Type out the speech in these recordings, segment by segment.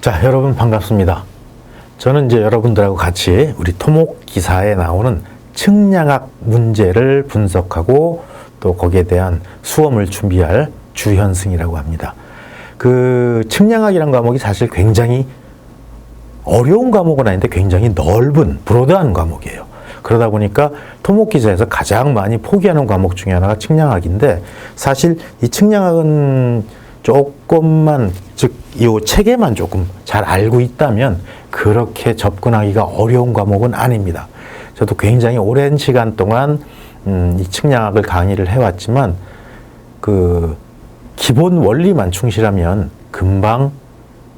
자, 여러분 반갑습니다. 저는 이제 여러분들하고 같이 우리 토목 기사에 나오는 측량학 문제를 분석하고 또 거기에 대한 수험을 준비할 주현승이라고 합니다. 그 측량학이라는 과목이 사실 굉장히 어려운 과목은 아닌데 굉장히 넓은 브로드한 과목이에요. 그러다 보니까 토목 기사에서 가장 많이 포기하는 과목 중에 하나가 측량학인데, 사실 이 측량학은 조금만, 즉 이 체계만 조금 잘 알고 있다면 그렇게 접근하기가 어려운 과목은 아닙니다. 저도 굉장히 오랜 시간 동안 이 측량학을 강의를 해왔지만 그 기본 원리만 충실하면 금방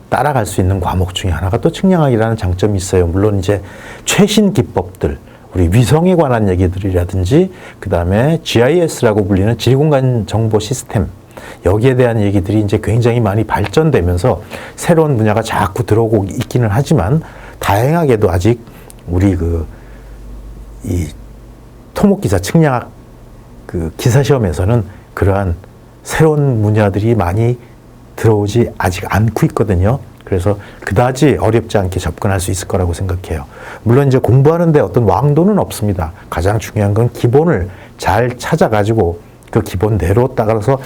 따라갈 수 있는 과목 중에 하나가 또 측량학이라는 장점이 있어요. 물론 이제 최신 기법들, 우리 위성에 관한 얘기들이라든지 그 다음에 GIS라고 불리는 지리공간 정보 시스템, 여기에 대한 얘기들이 이제 굉장히 많이 발전되면서 새로운 분야가 자꾸 들어오고 있기는 하지만, 다행하게도 아직 우리 이 토목기사 측량학 그 기사 시험에서는 그러한 새로운 분야들이 많이 들어오지 아직 않고 있거든요. 그래서 그다지 어렵지 않게 접근할 수 있을 거라고 생각해요. 물론 이제 공부하는데 어떤 왕도는 없습니다. 가장 중요한 건 기본을 잘 찾아가지고 그 기본대로 따라서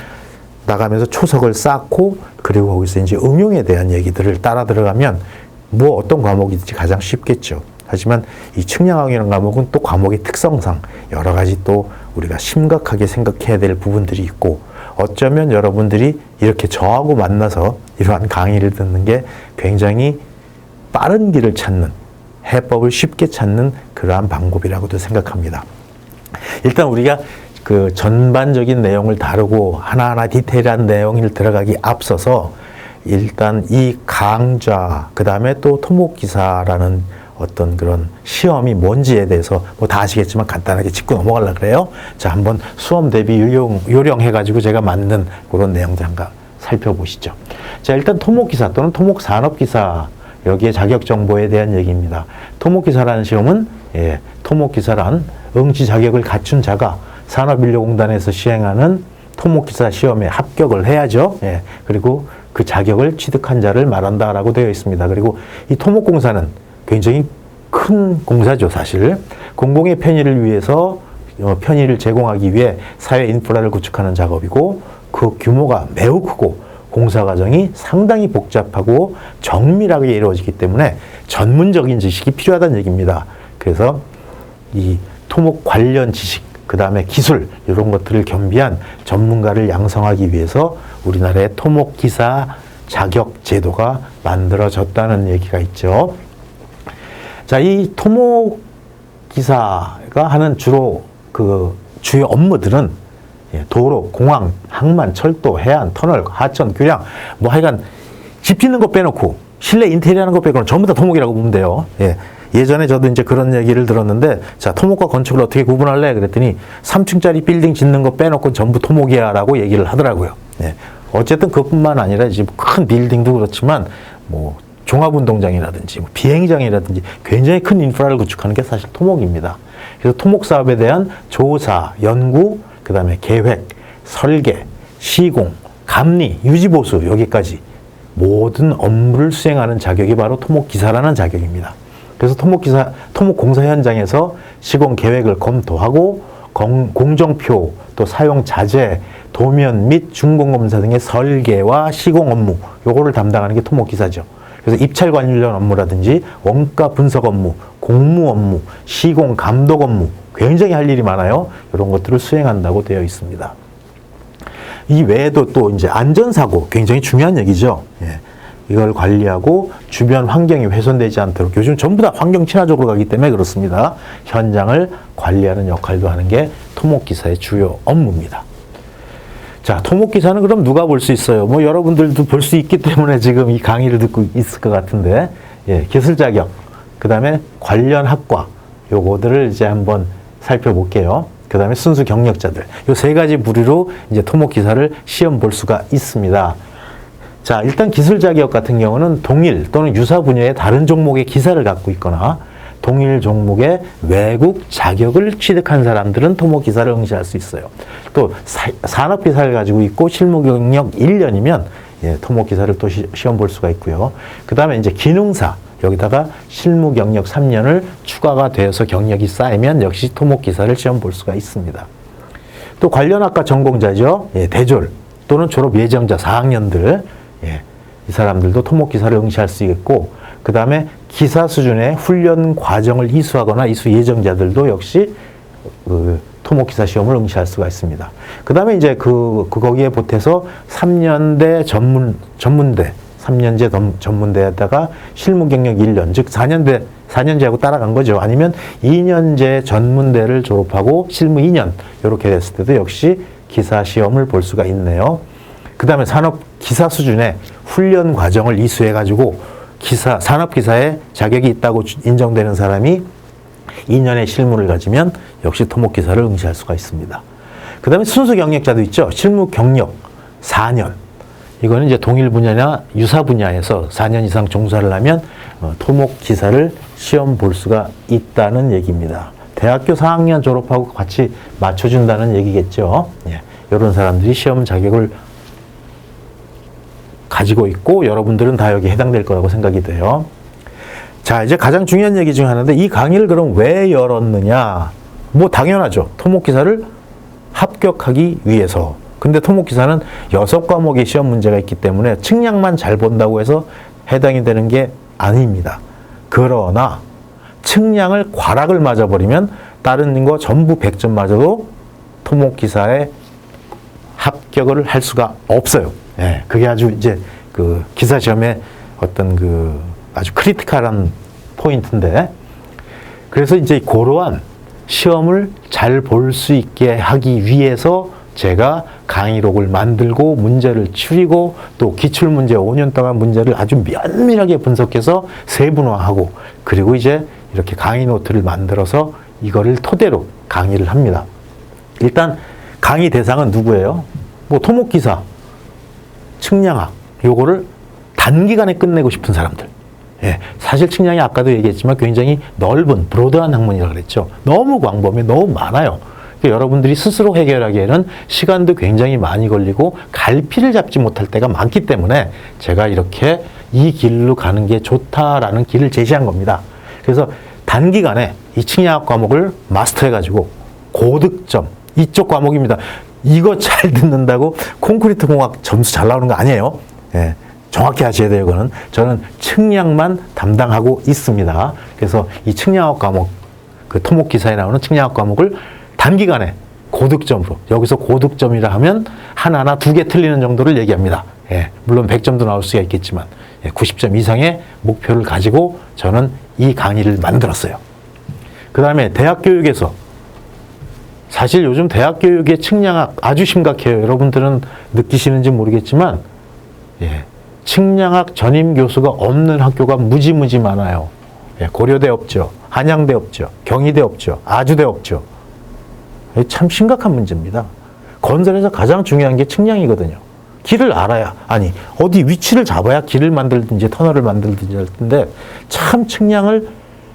나가면서 초석을 쌓고, 그리고 거기서 이제 응용에 대한 얘기들을 따라 들어가면 뭐 어떤 과목이든지 가장 쉽겠죠. 하지만 이 측량학이라는 과목은 또 과목의 특성상 여러 가지 또 우리가 심각하게 생각해야 될 부분들이 있고, 어쩌면 여러분들이 이렇게 저하고 만나서 이러한 강의를 듣는 게 굉장히 빠른 길을 찾는, 해법을 쉽게 찾는 그러한 방법이라고도 생각합니다. 일단 우리가 그 전반적인 내용을 다루고 하나하나 디테일한 내용을 들어가기 앞서서 일단 이 강좌, 그 다음에 또 토목기사라는 어떤 그런 시험이 뭔지에 대해서 뭐 다 아시겠지만 간단하게 짚고 넘어가려고 그래요. 자, 한번 수험 대비 요령해가지고 제가 만든 그런 내용들 한번 살펴보시죠. 자, 일단 토목기사 또는 토목산업기사, 여기에 자격정보에 대한 얘기입니다. 토목기사라는 시험은, 토목기사란 응시 자격을 갖춘 자가 산업인력공단에서 시행하는 토목기사 시험에 합격을 해야죠. 그리고 그 자격을 취득한 자를 말한다라고 되어 있습니다. 그리고 이 토목공사는 굉장히 큰 공사죠, 사실. 공공의 편의를 위해서 편의를 제공하기 위해 사회 인프라를 구축하는 작업이고, 그 규모가 매우 크고 공사 과정이 상당히 복잡하고 정밀하게 이루어지기 때문에 전문적인 지식이 필요하다는 얘기입니다. 그래서 이 토목 관련 지식, 그 다음에 기술, 이런 것들을 겸비한 전문가를 양성하기 위해서 우리나라의 토목기사 자격 제도가 만들어졌다는 얘기가 있죠. 자, 이 토목기사가 하는 주로 그 주요 업무들은 도로, 공항, 항만, 철도, 해안, 터널, 하천, 교량, 뭐 하여간 집 짓는 거 빼놓고 실내 인테리어 하는 거 빼고는 전부 다 토목이라고 보면 돼요. 예전에 저도 이제 그런 얘기를 들었는데, 자, 토목과 건축을 어떻게 구분할래? 그랬더니 3층짜리 빌딩 짓는 거 빼놓고 전부 토목이야 라고 얘기를 하더라고요. 어쨌든 그것뿐만 아니라 지금 큰 빌딩도 그렇지만 뭐 종합운동장이라든지 뭐 비행장이라든지 굉장히 큰 인프라를 구축하는 게 사실 토목입니다. 그래서 토목 사업에 대한 조사, 연구, 그 다음에 계획, 설계, 시공, 감리, 유지보수, 여기까지 모든 업무를 수행하는 자격이 바로 토목기사라는 자격입니다. 그래서 토목공사 현장에서 시공 계획을 검토하고 공정표, 또 사용 자재, 도면 및 준공검사 등의 설계와 시공 업무, 요거를 담당하는 게 토목기사죠. 그래서 입찰 관련 업무라든지 원가 분석 업무, 공무 업무, 시공 감독 업무, 굉장히 할 일이 많아요. 이런 것들을 수행한다고 되어 있습니다. 이 외에도 또 이제 안전사고, 굉장히 중요한 얘기죠. 이걸 관리하고 주변 환경이 훼손되지 않도록, 요즘 전부 다 환경 친화적으로 가기 때문에 그렇습니다. 현장을 관리하는 역할도 하는 게 토목기사의 주요 업무입니다. 자, 토목기사는 그럼 누가 볼 수 있어요? 뭐 여러분들도 볼 수 있기 때문에 지금 이 강의를 듣고 있을 것 같은데, 기술 자격, 그 다음에 관련 학과, 요거들을 이제 한번 살펴볼게요. 그 다음에 순수 경력자들, 요 세 가지 부류로 이제 토목기사를 시험 볼 수가 있습니다. 자, 일단 기술 자격 같은 경우는 동일 또는 유사 분야의 다른 종목의 기사를 갖고 있거나 동일 종목의 외국 자격을 취득한 사람들은 토목기사를 응시할 수 있어요. 또 산업기사를 가지고 있고 실무 경력 1년이면 예, 토목기사를 또 시험 볼 수가 있고요. 그 다음에 이제 기능사, 여기다가 실무 경력 3년을 추가가 되어서 경력이 쌓이면 역시 토목기사를 시험 볼 수가 있습니다. 또 관련 학과 전공자죠. 예, 대졸 또는 졸업 예정자 4학년들, 예, 이 사람들도 토목기사를 응시할 수 있고, 그 다음에 기사 수준의 훈련 과정을 이수하거나 이수 예정자들도 역시 토목기사 시험을 응시할 수가 있습니다. 그 다음에 이제 거기에 보태서 3년제 전문대에다가 실무 경력 1년, 즉 4년제하고 따라간 거죠. 아니면 2년제 전문대를 졸업하고 실무 2년, 이렇게 됐을 때도 역시 기사 시험을 볼 수가 있네요. 그 다음에 산업기사 수준의 훈련 과정을 이수해가지고 산업기사에 자격이 있다고 인정되는 사람이 2년의 실무를 가지면 역시 토목기사를 응시할 수가 있습니다. 그 다음에 순수 경력자도 있죠. 실무 경력 4년. 이거는 이제 동일 분야나 유사 분야에서 4년 이상 종사를 하면 토목기사를 시험 볼 수가 있다는 얘기입니다. 대학교 4학년 졸업하고 같이 맞춰준다는 얘기겠죠. 예, 이런 사람들이 시험 자격을 가지고 있고 여러분들은 다 여기 해당될 거라고 생각이 돼요. 자, 이제 가장 중요한 얘기 중 하나인데, 이 강의를 그럼 왜 열었느냐? 뭐 당연하죠. 토목기사를 합격하기 위해서. 근데 토목기사는 6과목의 시험 문제가 있기 때문에 측량만 잘 본다고 해서 해당이 되는 게 아닙니다. 그러나 측량을 과락을 맞아버리면 다른 거 전부 100점 맞아도 토목기사에 합격을 할 수가 없어요. 예, 그게 아주 이제 기사 시험의 어떤 아주 크리티컬한 포인트인데, 그래서 이제 그러한 시험을 잘 볼 수 있게 하기 위해서 제가 강의록을 만들고 문제를 추리고 또 기출문제 5년 동안 문제를 아주 면밀하게 분석해서 세분화하고, 그리고 이제 이렇게 강의 노트를 만들어서 이거를 토대로 강의를 합니다. 일단 강의 대상은 누구예요? 뭐 토목기사, 측량학, 요거를 단기간에 끝내고 싶은 사람들. 예, 사실 측량이 아까도 얘기했지만 굉장히 넓은 브로드한 학문이라고 그랬죠. 너무 광범위해, 너무 많아요. 그러니까 여러분들이 스스로 해결하기에는 시간도 굉장히 많이 걸리고 갈피를 잡지 못할 때가 많기 때문에 제가 이렇게 이 길로 가는 게 좋다라는 길을 제시한 겁니다. 그래서 단기간에 이 측량학 과목을 마스터해가지고 고득점, 이쪽 과목입니다. 이거 잘 듣는다고 콘크리트 공학 점수 잘 나오는 거 아니에요. 예, 정확히 하셔야 돼요. 이거는 저는 측량만 담당하고 있습니다. 그래서 이 측량학 과목, 토목기사에 나오는 측량학 과목을 단기간에 고득점으로, 여기서 고득점이라 하면 하나나 2개 틀리는 정도를 얘기합니다. 예, 물론 100점도 나올 수가 있겠지만 90점 이상의 목표를 가지고 저는 이 강의를 만들었어요. 그 다음에 대학 교육에서, 사실 요즘 대학 교육의 측량학 아주 심각해요. 여러분들은 느끼시는지 모르겠지만, 예, 측량학 전임 교수가 없는 학교가 무지무지 많아요. 예, 고려대 없죠. 한양대 없죠. 경희대 없죠. 아주대 없죠. 참 심각한 문제입니다. 건설에서 가장 중요한 게 측량이거든요. 길을 알아야, 어디 위치를 잡아야 길을 만들든지 터널을 만들든지 할 텐데 참 측량을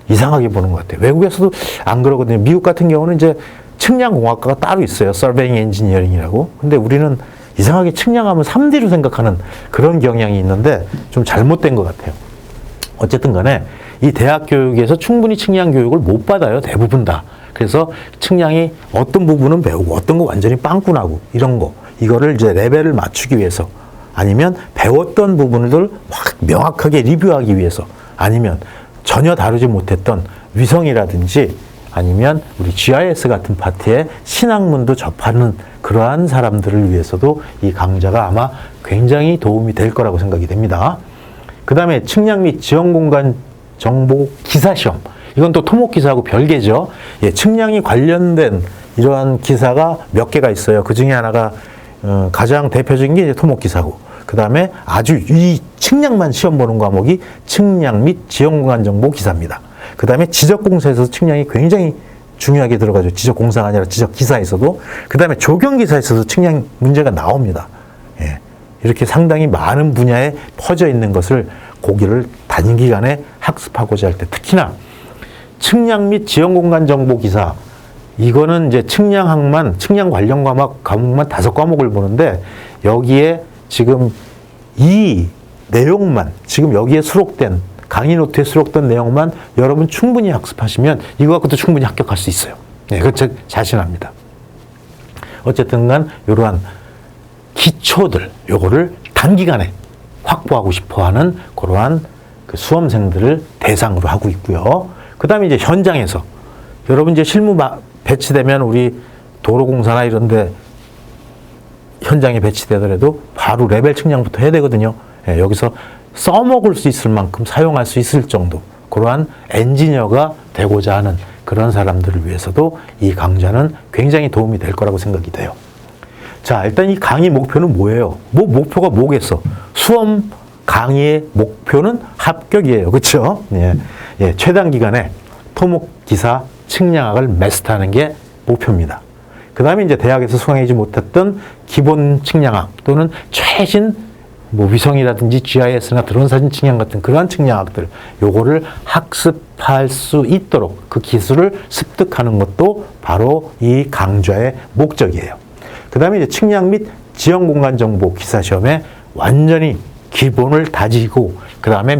이상하게 보는 것 같아요. 외국에서도 안 그러거든요. 미국 같은 경우는 이제 측량공학과가 따로 있어요. 서베잉 엔지니어링이라고. 근데 우리는 이상하게 측량하면 3D로 생각하는 그런 경향이 있는데 좀 잘못된 것 같아요. 어쨌든 간에 이 대학 교육에서 충분히 측량 교육을 못 받아요. 대부분 다. 그래서 측량이 어떤 부분은 배우고 어떤 거 완전히 빵꾸나고 이런 거, 이거를 이제 레벨을 맞추기 위해서, 아니면 배웠던 부분을 확 명확하게 리뷰하기 위해서, 아니면 전혀 다루지 못했던 위성이라든지 아니면 우리 GIS 같은 파트에 신학문도 접하는 그러한 사람들을 위해서도 이 강좌가 아마 굉장히 도움이 될 거라고 생각이 됩니다. 그 다음에 측량 및 지형공간 정보 기사시험. 이건 또 토목기사하고 별개죠. 예, 측량이 관련된 이러한 기사가 몇 개가 있어요. 그 중에 하나가 가장 대표적인 게 이제 토목기사고, 그 다음에 아주 이 측량만 시험 보는 과목이 측량 및 지형공간 정보 기사입니다. 그 다음에 지적공사에서 측량이 굉장히 중요하게 들어가죠. 지적공사가 아니라 지적기사에서도. 그 다음에 조경기사에서도 측량 문제가 나옵니다. 예, 이렇게 상당히 많은 분야에 퍼져 있는 것을 고기를 단기간에 학습하고자 할 때, 특히나 측량 및 지형공간 정보 기사, 이거는 이제 측량 관련 과목만 5과목을 보는데, 여기에 지금 이 내용만, 지금 여기에 수록된, 강의 노트에 수록된 내용만 여러분 충분히 학습하시면 이거 갖고도 충분히 합격할 수 있어요. 네, 그거 제 자신합니다. 어쨌든 간 이러한 기초들, 요거를 단기간에 확보하고 싶어 하는 그러한 그 수험생들을 대상으로 하고 있고요. 그 다음에 이제 현장에서 여러분 이제 실무 배치되면 우리 도로공사나 이런 데 현장에 배치되더라도 바로 레벨 측량부터 해야 되거든요. 예, 여기서 써먹을 수 있을 만큼 사용할 수 있을 정도 그러한 엔지니어가 되고자 하는 그런 사람들을 위해서도 이 강좌는 굉장히 도움이 될 거라고 생각이 돼요. 자, 일단 이 강의 목표는 뭐예요? 목표가 뭐겠어? 수험 강의의 목표는 합격이에요. 그렇죠? 예, 예, 최단 기간에 토목기사 측량학을 마스터하는 게 목표입니다. 그 다음에 이제 대학에서 수강하지 못했던 기본 측량학 또는 최신 위성이라든지 GIS나 드론 사진 측량 같은 그러한 측량학들 요거를 학습할 수 있도록 그 기술을 습득하는 것도 바로 이 강좌의 목적이에요. 그 다음에 이제 측량 및 지형 공간 정보 기사 시험에 완전히 기본을 다지고 그 다음에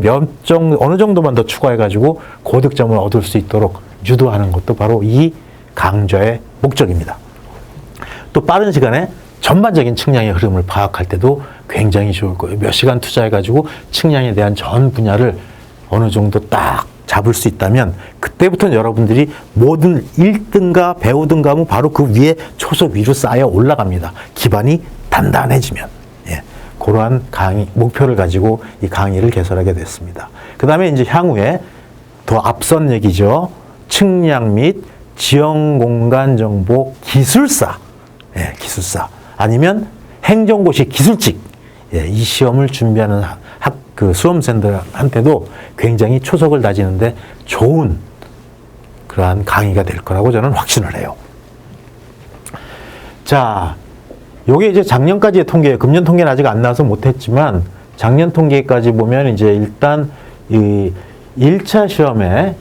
어느 정도만 더 추가해가지고 고득점을 얻을 수 있도록 유도하는 것도 바로 이 강좌의 목적입니다. 또 빠른 시간에 전반적인 측량의 흐름을 파악할 때도 굉장히 좋을 거예요. 몇 시간 투자해가지고 측량에 대한 전 분야를 어느 정도 딱 잡을 수 있다면 그때부터는 여러분들이 뭐든 읽든가 배우든가 하면 바로 그 위에 초속 위로 쌓여 올라갑니다. 기반이 단단해지면. 예. 그러한 목표를 가지고 이 강의를 개설하게 됐습니다. 그 다음에 이제 향후에 더 앞선 얘기죠. 측량 및 지형 공간 정보 기술사. 예, 기술사. 아니면 행정고시 기술직. 예, 이 시험을 준비하는 그 수험생들한테도 굉장히 초석을 다지는데 좋은 그러한 강의가 될 거라고 저는 확신을 해요. 자, 요게 이제 작년까지의 통계예요. 금년 통계는 아직 안 나와서 못했지만 작년 통계까지 보면 이제 일단 이 1차 시험에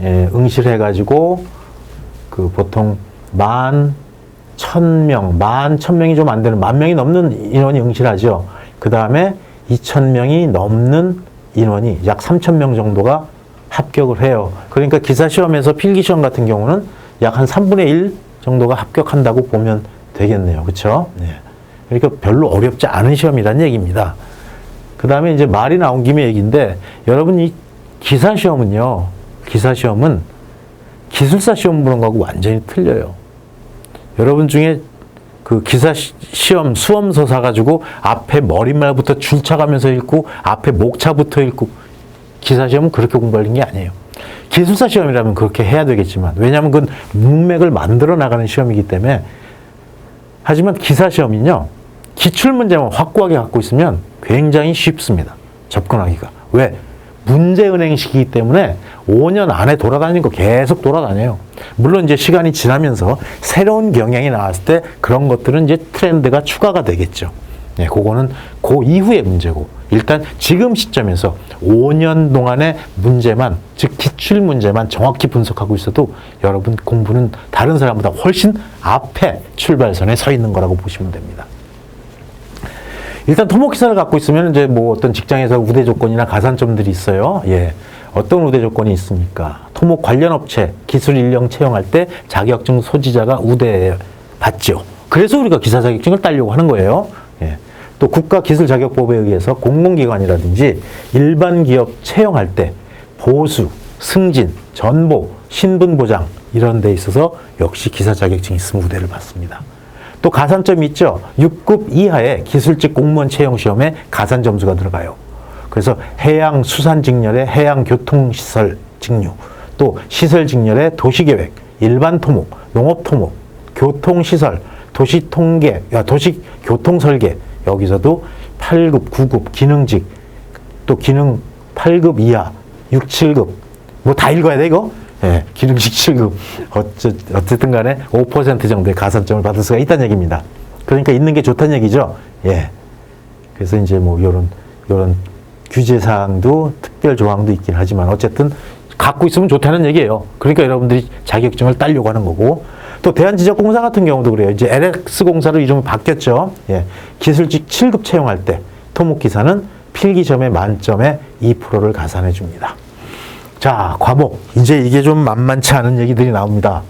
응시를 해가지고 그 보통 11,000명이 좀 안 되는 10,000명이 넘는 인원이 응시를 하죠. 그 다음에 2,000명이 넘는 인원이 약 3,000명 정도가 합격을 해요. 그러니까 기사시험에서 필기시험 같은 경우는 약 한 3분의 1 정도가 합격한다고 보면 되겠네요. 그렇죠? 네. 그러니까 별로 어렵지 않은 시험이라는 얘기입니다. 그 다음에 이제 말이 나온 김에 얘기인데 여러분 이 기사시험은 기술사 시험 보는 거하고 완전히 틀려요. 여러분 중에 그 기사 시험 수험서 사가지고 앞에 머릿말부터 줄쳐가면서 읽고 앞에 목차부터 읽고 기사 시험은 그렇게 공부하는 게 아니에요. 기술사 시험이라면 그렇게 해야 되겠지만 왜냐하면 그건 문맥을 만들어 나가는 시험이기 때문에 하지만 기사 시험은요 기출문제만 확고하게 갖고 있으면 굉장히 쉽습니다. 접근하기가. 왜? 문제은행식이기 때문에 5년 안에 돌아다니는 거 계속 돌아다녀요. 물론 이제 시간이 지나면서 새로운 경향이 나왔을 때 그런 것들은 이제 트렌드가 추가가 되겠죠. 네, 그거는 그 이후의 문제고 일단 지금 시점에서 5년 동안의 문제만 즉 기출 문제만 정확히 분석하고 있어도 여러분 공부는 다른 사람보다 훨씬 앞에 출발선에 서 있는 거라고 보시면 됩니다. 일단 토목기사를 갖고 있으면 이제 뭐 어떤 직장에서 우대 조건이나 가산점들이 있어요. 예. 어떤 우대 조건이 있습니까? 토목 관련 업체 기술 인력 채용할 때 자격증 소지자가 우대 받죠. 그래서 우리가 기사 자격증을 따려고 하는 거예요. 예. 또 국가기술자격법에 의해서 공공기관이라든지 일반 기업 채용할 때 보수, 승진, 전보, 신분보장 이런 데 있어서 역시 기사 자격증이 있으면 우대를 받습니다. 또 가산점이 있죠. 6급 이하의 기술직 공무원 채용 시험에 가산 점수가 들어가요. 그래서 해양 수산 직렬의 해양 교통 시설 직류, 또 시설 직렬의 도시계획, 일반 토목, 농업 토목, 교통 시설, 도시 통계, 도시 교통 설계 여기서도 8급, 9급 기능직, 또 기능 8급 이하, 6, 7급 뭐 다 읽어야 돼 이거? 예, 기능직 7급. 어쨌든 간에 5% 정도의 가산점을 받을 수가 있다는 얘기입니다. 그러니까 있는 게 좋다는 얘기죠. 예. 그래서 이제 뭐, 요런 규제사항도 특별 조항도 있긴 하지만 어쨌든 갖고 있으면 좋다는 얘기예요. 그러니까 여러분들이 자격증을 따려고 하는 거고. 또 대한지적공사 같은 경우도 그래요. 이제 LX공사로 이름이 바뀌었죠. 예. 기술직 7급 채용할 때 토목기사는 필기시험의 만점에 2%를 가산해 줍니다. 자, 과목. 이제 이게 좀 만만치 않은 얘기들이 나옵니다.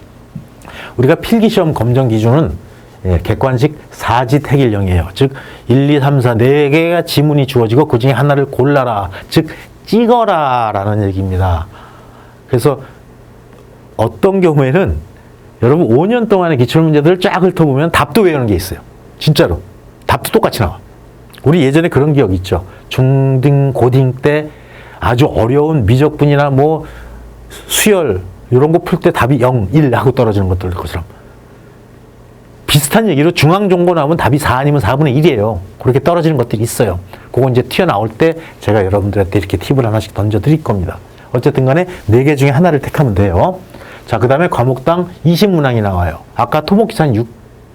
우리가 필기시험 검정 기준은 객관식 사지택일형이에요. 즉 1, 2, 3, 4 4개가 지문이 주어지고 그 중에 하나를 골라라. 즉 찍어라 라는 얘기입니다. 그래서 어떤 경우에는 여러분 5년 동안의 기출문제들을 쫙 훑어보면 답도 외우는 게 있어요. 진짜로. 답도 똑같이 나와. 우리 예전에 그런 기억 있죠. 중등, 고딩 때 아주 어려운 미적분이나 뭐 수열 이런 거 풀 때 답이 0, 1 하고 떨어지는 것처럼. 비슷한 얘기로 중앙정보 나오면 답이 4 아니면 4분의 1이에요. 그렇게 떨어지는 것들이 있어요. 그거 이제 튀어나올 때 제가 여러분들한테 이렇게 팁을 하나씩 던져드릴 겁니다. 어쨌든 간에 4개 중에 하나를 택하면 돼요. 자, 그 다음에 과목당 20문항이 나와요. 아까 토목기사는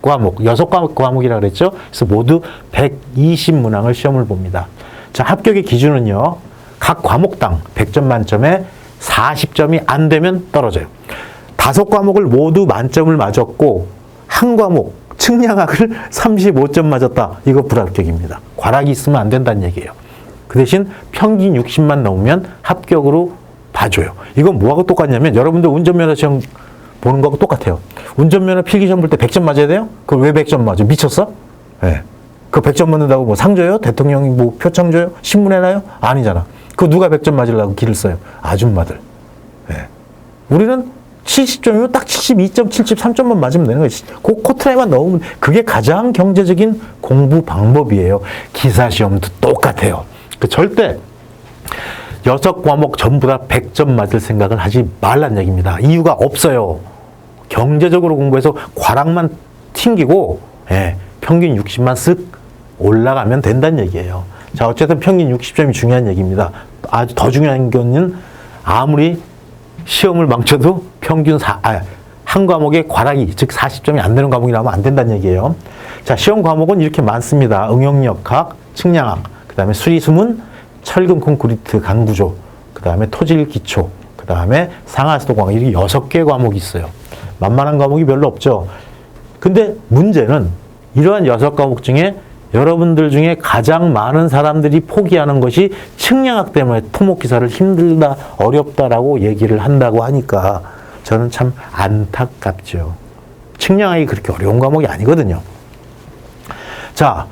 6과목, 6과목이라고 그랬죠? 그래서 모두 120문항을 시험을 봅니다. 자, 합격의 기준은요. 각 과목당 100점 만점에 40점이 안 되면 떨어져요. 5과목을 모두 만점을 맞았고 한 과목 측량학을 35점 맞았다. 이거 불합격입니다. 과락이 있으면 안 된다는 얘기예요. 그 대신 평균 60만 넘으면 합격으로 봐줘요. 이건 뭐하고 똑같냐면 여러분들 운전면허 시험 보는 거하고 똑같아요. 운전면허 필기시험 볼 때 100점 맞아야 돼요? 그걸 왜 100점 맞아? 미쳤어? 네. 그 100점 맞는다고 뭐 상 줘요? 대통령이 뭐 표창 줘요? 신문에 나요? 아니잖아. 그 누가 100점 맞으려고 길을 써요? 아줌마들. 네. 우리는 70점이면 딱 72점, 73점만 맞으면 되는 거예요. 그 코트라인만 넣으면 그게 가장 경제적인 공부 방법이에요. 기사시험도 똑같아요. 그 절대 6과목 전부 다 100점 맞을 생각을 하지 말란 얘기입니다. 이유가 없어요. 경제적으로 공부해서 과락만 튕기고 평균 60만 쓱 올라가면 된다는 얘기예요. 자, 어쨌든 평균 60점이 중요한 얘기입니다. 아주 더 중요한 거는 아무리 시험을 망쳐도 평균 한 과목의 과락이 즉 40점이 안 되는 과목이 나오면 안 된다는 얘기예요. 자, 시험 과목은 이렇게 많습니다. 응용역학, 측량학, 그 다음에 수리수문, 철근 콘크리트 간구조, 그 다음에 토질 기초, 그 다음에 상하수도공학 이렇게 6개 과목이 있어요. 만만한 과목이 별로 없죠. 근데 문제는 이러한 6과목 중에 여러분들 중에 가장 많은 사람들이 포기하는 것이 측량학 때문에 토목기사를 힘들다, 어렵다라고 얘기를 한다고 하니까 저는 참 안타깝죠. 측량학이 그렇게 어려운 과목이 아니거든요. 자,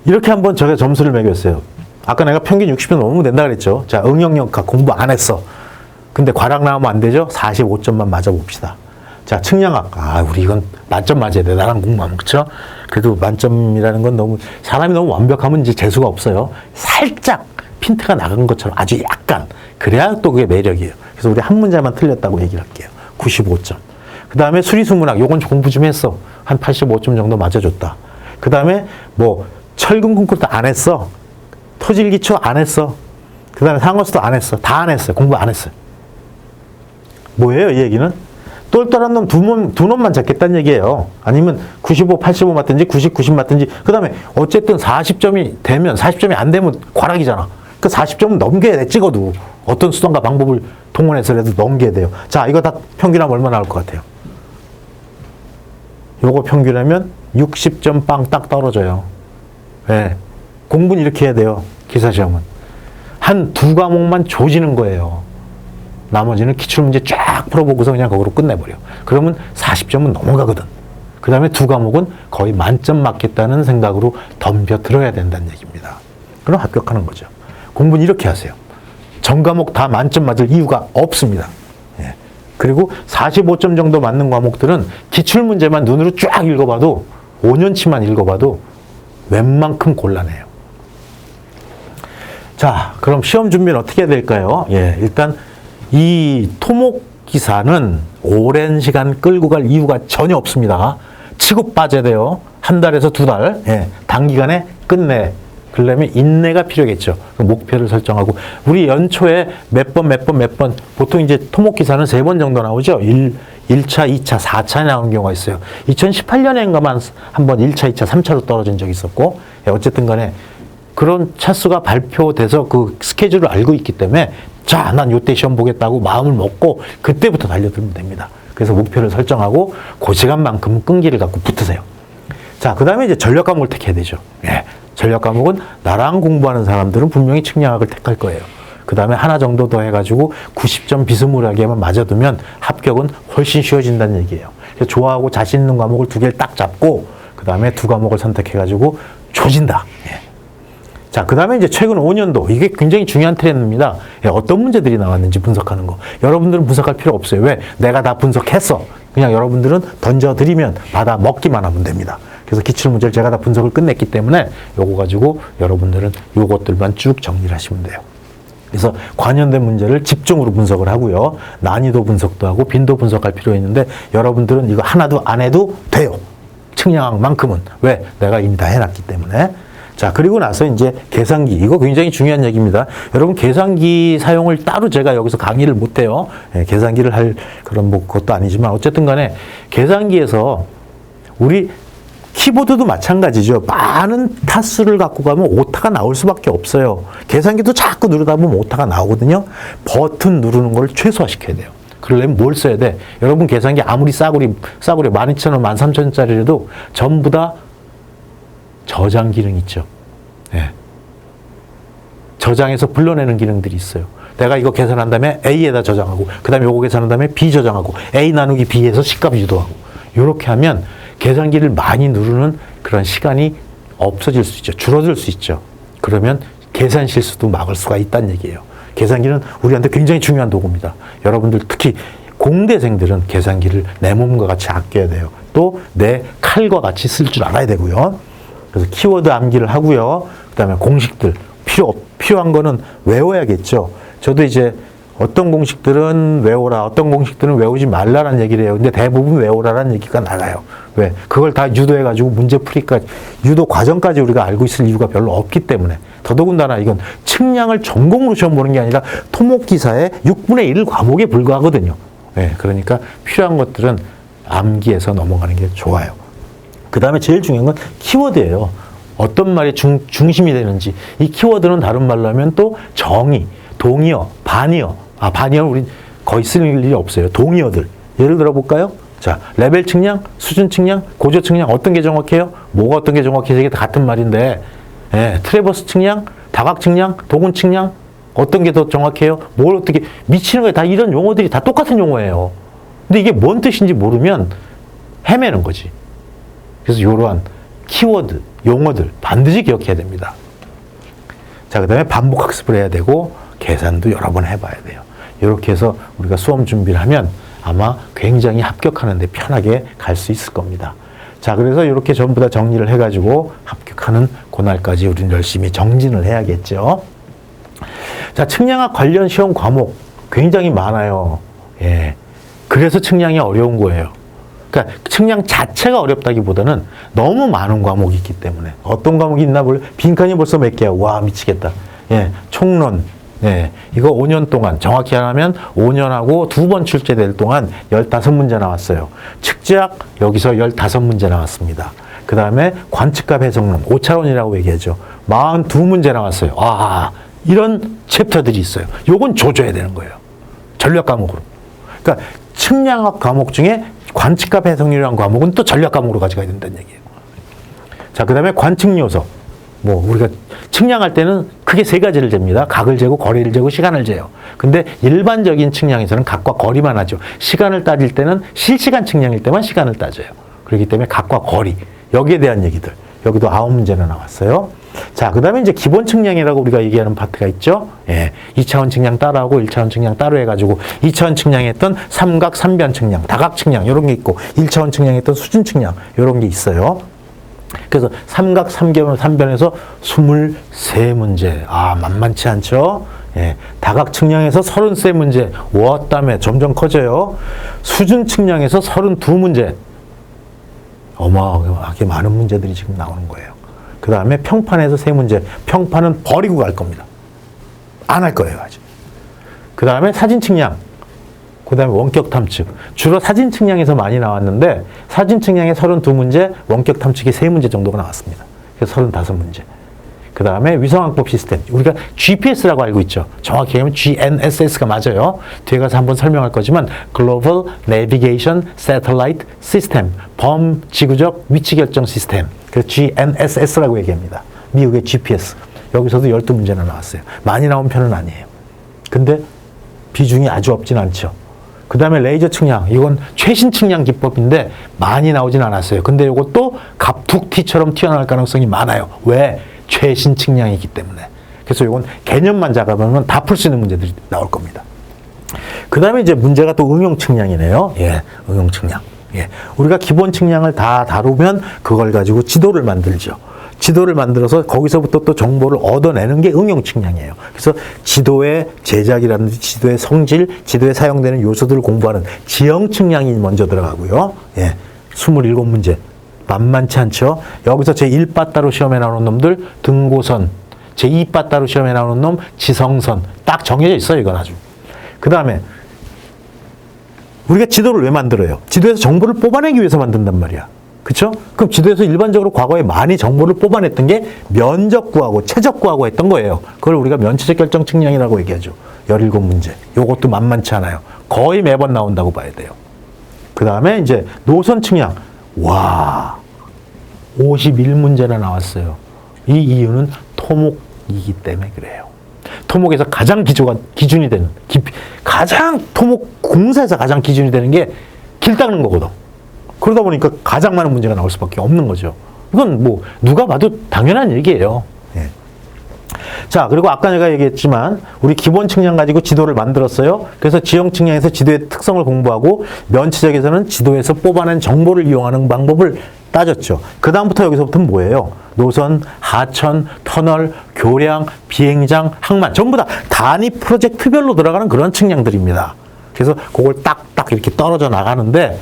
이렇게 한번 제가 점수를 매겼어요. 아까 내가 평균 60점 넘으면 된다 그랬죠. 자, 응용역학 공부 안 했어. 근데 과락 나오면 안 되죠? 45점만 맞아봅시다. 자, 측량학. 우리 이건 만점 맞아야 돼. 나랑 공부하면, 그쵸? 그래도 만점이라는 건 너무, 사람이 너무 완벽하면 이제 재수가 없어요. 살짝 핀트가 나간 것처럼 아주 약간. 그래야 또 그게 매력이에요. 그래서 우리 한 문제만 틀렸다고 얘기를 할게요. 95점. 그 다음에 수리수문학. 요건 공부 좀 했어. 한 85점 정도 맞아줬다. 그 다음에 뭐, 철근 콘크리트 안 했어. 토질 기초 안 했어. 그 다음에 상하수도 안 했어. 다 안 했어요. 공부 안 했어요. 뭐예요, 이 얘기는? 똘똘한 놈 두 놈만 잡겠다는 얘기예요. 아니면 95, 85 맞든지 90, 90 맞든지. 그 다음에 어쨌든 40점이 되면, 40점이 안 되면 과락이잖아. 그 40점은 넘겨야 돼, 찍어도. 어떤 수단과 방법을 동원해서라도 넘겨야 돼요. 자, 이거 다 평균하면 얼마 나올 것 같아요? 요거 평균하면 60점 빵 딱 떨어져요. 네. 공부는 이렇게 해야 돼요. 기사시험은. 한 2과목만 조지는 거예요. 나머지는 기출문제 쫙 풀어보고서 그냥 거기로 끝내버려. 그러면 40점은 넘어가거든. 그 다음에 2과목은 거의 만점 맞겠다는 생각으로 덤벼들어야 된다는 얘기입니다. 그럼 합격하는 거죠. 공부는 이렇게 하세요. 전 과목 다 만점 맞을 이유가 없습니다. 예. 그리고 45점 정도 맞는 과목들은 기출문제만 눈으로 쫙 읽어봐도 5년치만 읽어봐도 웬만큼 곤란해요. 자, 그럼 시험 준비는 어떻게 해야 될까요? 예, 일단 이 토목기사는 오랜 시간 끌고 갈 이유가 전혀 없습니다. 치고 빠져야 돼요. 한 달에서 2달. 예, 단기간에 끝내. 그러려면 인내가 필요하겠죠. 목표를 설정하고. 우리 연초에 몇 번, 보통 이제 토목기사는 3번 정도 나오죠. 1차, 2차, 4차 나오는 경우가 있어요. 2018년에인가만 한번 1차, 2차, 3차로 떨어진 적이 있었고, 예, 어쨌든 간에 그런 차수가 발표돼서 그 스케줄을 알고 있기 때문에 자, 난 요때 시험 보겠다고 마음을 먹고 그때부터 달려들면 됩니다. 그래서 목표를 설정하고 그 시간만큼 끈기를 갖고 붙으세요. 자, 그 다음에 이제 전략 과목을 택해야 되죠. 예. 전략 과목은 나랑 공부하는 사람들은 분명히 측량학을 택할 거예요. 그 다음에 하나 정도 더 해가지고 90점 비스무리하게만 맞아두면 합격은 훨씬 쉬워진다는 얘기예요. 그래서 좋아하고 자신 있는 과목을 두 개를 딱 잡고 그 다음에 두 과목을 선택해가지고 조진다. 예. 자, 그 다음에 이제 최근 5년도 이게 굉장히 중요한 트렌드입니다. 예, 어떤 문제들이 나왔는지 분석하는 거. 여러분들은 분석할 필요 없어요. 왜? 내가 다 분석했어. 그냥 여러분들은 던져드리면 받아 먹기만 하면 됩니다. 그래서 기출문제를 제가 다 분석을 끝냈기 때문에 요거 가지고 여러분들은 요것들만 쭉 정리를 하시면 돼요. 그래서 관련된 문제를 집중으로 분석을 하고요. 난이도 분석도 하고 빈도 분석할 필요가 있는데 여러분들은 이거 하나도 안 해도 돼요. 측량학만큼은. 왜? 내가 이미 다 해놨기 때문에. 자, 그리고 나서 이제 계산기. 이거 굉장히 중요한 얘기입니다. 여러분, 계산기 사용을 따로 제가 여기서 강의를 못해요. 예, 계산기를 할 그런 뭐 것도 아니지만 어쨌든 간에 계산기에서 우리 키보드도 마찬가지죠. 많은 타수를 갖고 가면 오타가 나올 수밖에 없어요. 계산기도 자꾸 누르다 보면 오타가 나오거든요. 버튼 누르는 걸 최소화시켜야 돼요. 그러려면 뭘 써야 돼? 여러분 계산기 아무리 싸구려 12,000원, 13,000원짜리라도 전부 다 저장 기능 있죠. 예. 저장해서 불러내는 기능들이 있어요. 내가 이거 계산한 다음에 A에다 저장하고 그 다음에 요거 계산한 다음에 B 저장하고 A 나누기 B에서 식값 유도하고 이렇게 하면 계산기를 많이 누르는 그런 시간이 없어질 수 있죠. 줄어들 수 있죠. 그러면 계산 실수도 막을 수가 있다는 얘기예요. 계산기는 우리한테 굉장히 중요한 도구입니다. 여러분들 특히 공대생들은 계산기를 내 몸과 같이 아껴야 돼요. 또 내 칼과 같이 쓸 줄 알아야 되고요. 그래서 키워드 암기를 하고요. 그 다음에 공식들 필요한 거는 외워야겠죠. 저도 이제 어떤 공식들은 외워라, 어떤 공식들은 외우지 말라라는 얘기를 해요. 근데 대부분 외워라라는 얘기가 나가요. 왜? 그걸 다 유도해가지고 문제 풀이까지, 유도 과정까지 우리가 알고 있을 이유가 별로 없기 때문에. 더더군다나 이건 측량을 전공으로 시험 보는 게 아니라 토목기사의 6분의 1 과목에 불과하거든요. 네, 그러니까 필요한 것들은 암기해서 넘어가는 게 좋아요. 그 다음에 제일 중요한 건 키워드예요. 어떤 말이 중심이 되는지. 이 키워드는 다른 말로 하면 또 정의, 동의어, 반의어. 반의어는 우리 거의 쓸 일이 없어요. 동의어들. 예를 들어 볼까요? 자, 레벨 측량, 수준 측량, 고조 측량 어떤 게 정확해요? 뭐가 어떤 게 정확해요? 이게 다 같은 말인데, 예, 트래버스 측량, 다각 측량, 도군 측량 어떤 게 더 정확해요? 뭘 어떻게 미치는 거예요? 다 이런 용어들이 다 똑같은 용어예요. 근데 이게 뭔 뜻인지 모르면 헤매는 거지. 그래서 이러한 키워드, 용어들 반드시 기억해야 됩니다. 자, 그 다음에 반복 학습을 해야 되고 계산도 여러 번 해봐야 돼요. 이렇게 해서 우리가 수험 준비를 하면 아마 굉장히 합격하는데 편하게 갈 수 있을 겁니다. 자, 그래서 이렇게 전부 다 정리를 해가지고 합격하는 그날까지 우리는 열심히 정진을 해야겠죠. 자, 측량학 관련 시험 과목 굉장히 많아요. 예. 그래서 측량이 어려운 거예요. 그러니까 측량 자체가 어렵다기보다는 너무 많은 과목이 있기 때문에. 어떤 과목이 있나 빈칸이 벌써 몇 개야. 와, 미치겠다. 예, 총론. 예, 이거 5년 동안 정확히 하면 5년하고 2번 출제될 동안 15문제 나왔어요. 측지학 여기서 15문제 나왔습니다. 그 다음에 관측값 해석론 5차원이라고 얘기하죠. 42문제 나왔어요. 이런 챕터들이 있어요. 요건 조져야 되는 거예요. 전략 과목으로. 그러니까 측량학 과목 중에 관측값 해석률이라는 과목은 또 전략 과목으로 가져가야 된다는 얘기예요. 자, 그 다음에 관측 요소. 우리가 측량할 때는 크게 세 가지를 잽니다. 각을 재고, 거리를 재고, 시간을 재요. 근데 일반적인 측량에서는 각과 거리만 하죠. 시간을 따질 때는 실시간 측량일 때만 시간을 따져요. 그렇기 때문에 각과 거리. 여기에 대한 얘기들. 여기도 9문제나 나왔어요. 자, 그 다음에 이제 기본 측량이라고 우리가 얘기하는 파트가 있죠. 예, 2차원 측량 따로 하고 1차원 측량 따로 해가지고 2차원 측량했던 삼각, 삼변 측량, 다각 측량 이런 게 있고 1차원 측량했던 수준 측량 이런 게 있어요. 그래서 삼각, 삼변, 삼변에서 23문제. 만만치 않죠? 예, 다각 측량에서 33문제. 땀에 점점 커져요. 수준 측량에서 32문제. 어마어마하게 많은 문제들이 지금 나오는 거예요. 그 다음에 평판에서 3문제. 평판은 버리고 갈 겁니다. 안 할 거예요, 아직. 그 다음에 사진 측량. 그 다음에 원격 탐측. 주로 사진 측량에서 많이 나왔는데, 사진 측량에 32문제, 원격 탐측에 3문제 정도가 나왔습니다. 그래서 35문제. 그 다음에 위성항법 시스템. 우리가 GPS라고 알고 있죠. 정확히 하면 GNSS가 맞아요. 뒤에 가서 한번 설명할 거지만, Global Navigation Satellite System. 범지구적 위치 결정 시스템. 그래서 GNSS라고 얘기합니다. 미국의 GPS. 여기서도 12문제나 나왔어요. 많이 나온 편은 아니에요. 근데 비중이 아주 없진 않죠. 그 다음에 레이저 측량. 이건 최신 측량 기법인데 많이 나오진 않았어요. 근데 이것도 갑툭튀처럼 튀어나올 가능성이 많아요. 왜? 최신 측량이기 때문에. 그래서 이건 개념만 잡아보면 다 풀 수 있는 문제들이 나올 겁니다. 그 다음에 이제 문제가 또 응용 측량이네요. 예, 응용 측량. 예, 우리가 기본 측량을 다 다루면 그걸 가지고 지도를 만들죠. 지도를 만들어서 거기서부터 또 정보를 얻어내는 게 응용 측량이에요. 그래서 지도의 제작이라든지 지도의 성질, 지도에 사용되는 요소들을 공부하는 지형 측량이 먼저 들어가고요. 예, 27문제. 만만치 않죠? 여기서 제1빠따로 시험에 나오는 놈들 등고선, 제2빠따로 시험에 나오는 놈 지성선. 딱 정해져 있어요, 이건 아주. 그 다음에 우리가 지도를 왜 만들어요? 지도에서 정보를 뽑아내기 위해서 만든단 말이야. 그쵸? 그럼 지도에서 일반적으로 과거에 많이 정보를 뽑아냈던 게 면적구하고 최적구하고 했던 거예요. 그걸 우리가 면체적 결정 측량이라고 얘기하죠. 17문제. 요것도 만만치 않아요. 거의 매번 나온다고 봐야 돼요. 그 다음에 이제 노선 측량. 와, 51문제나 나왔어요. 이 이유는 토목이기 때문에 그래요. 토목에서 가장 기준이 되는, 가장 토목 공사에서 가장 기준이 되는 게 길 닦는 거거든. 그러다 보니까 가장 많은 문제가 나올 수밖에 없는 거죠. 이건 뭐 누가 봐도 당연한 얘기예요. 예. 자, 그리고 아까 내가 얘기했지만 우리 기본 측량 가지고 지도를 만들었어요. 그래서 지형 측량에서 지도의 특성을 공부하고 면체적에서는 지도에서 뽑아낸 정보를 이용하는 방법을 따졌죠. 그 다음부터 여기서부터는 뭐예요? 노선, 하천, 터널, 교량, 비행장, 항만 전부 다 단위 프로젝트별로 들어가는 그런 측량들입니다. 그래서 그걸 딱딱 이렇게 떨어져 나가는데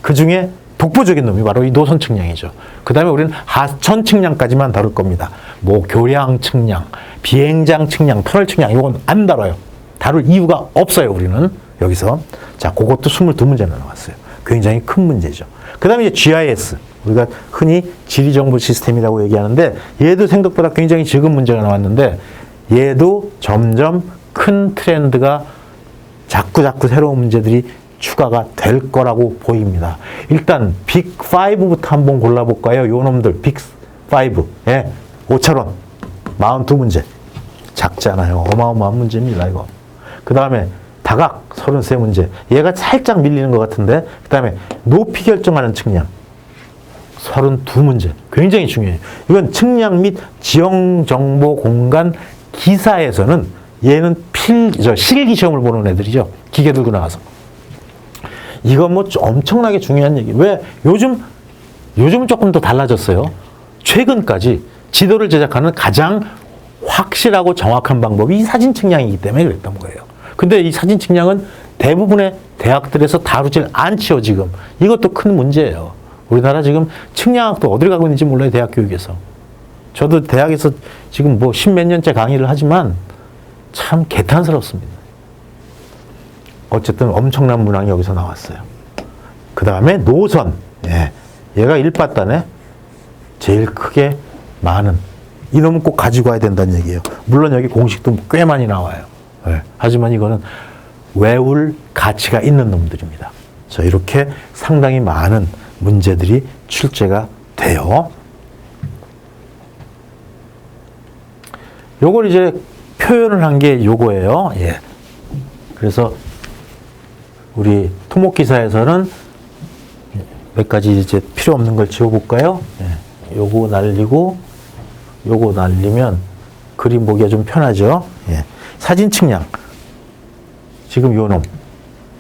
그 중에 독보적인 놈이 바로 이 노선 측량이죠. 그 다음에 우리는 하천 측량까지만 다룰 겁니다. 뭐 교량 측량, 비행장 측량, 터널 측량 이건 안 다뤄요. 다룰 이유가 없어요, 우리는. 여기서. 자, 그것도 22문제나 나왔어요. 굉장히 큰 문제죠. 그 다음에 이제 GIS. 우리가 흔히 지리정보 시스템이라고 얘기하는데 얘도 생각보다 굉장히 적은 문제가 나왔는데 얘도 점점 큰 트렌드가 자꾸 새로운 문제들이 추가가 될 거라고 보입니다. 일단 빅5부터 한번 골라볼까요? 요 놈들 빅5. 예, 5차원 42문제. 작잖아요. 어마어마한 문제입니다, 이거. 그 다음에 다각 33문제. 얘가 살짝 밀리는 것 같은데 그 다음에 높이 결정하는 측량 32문제. 굉장히 중요해요. 이건 측량 및 지형정보 공간 기사에서는 얘는 실기 시험을 보는 애들이죠. 기계 들고 나가서. 이건 뭐 엄청나게 중요한 얘기. 왜? 요즘은 조금 더 달라졌어요. 최근까지 지도를 제작하는 가장 확실하고 정확한 방법이 이 사진 측량이기 때문에 그랬던 거예요. 근데 이 사진 측량은 대부분의 대학들에서 다루질 않죠, 지금. 이것도 큰 문제예요. 우리나라 지금 측량학도 어디를 가고 있는지 몰라요, 대학 교육에서. 저도 대학에서 지금 뭐 10몇 년째 강의를 하지만 참 개탄스럽습니다. 어쨌든 엄청난 문항이 여기서 나왔어요. 그 다음에 노선. 예. 얘가 1빠따네. 제일 크게 많은. 이놈은 꼭 가지고 와야 된다는 얘기예요. 물론 여기 공식도 꽤 많이 나와요. 예. 하지만 이거는 외울 가치가 있는 놈들입니다. 자, 이렇게 상당히 많은 문제들이 출제가 돼요. 요걸 이제 표현을 한 게 요거예요. 예. 그래서 우리 토목기사에서는 몇 가지 이제 필요 없는 걸 지워볼까요? 예. 요거 날리고 요거 날리면 그림 보기가 좀 편하죠. 예. 사진 측량. 지금 요 놈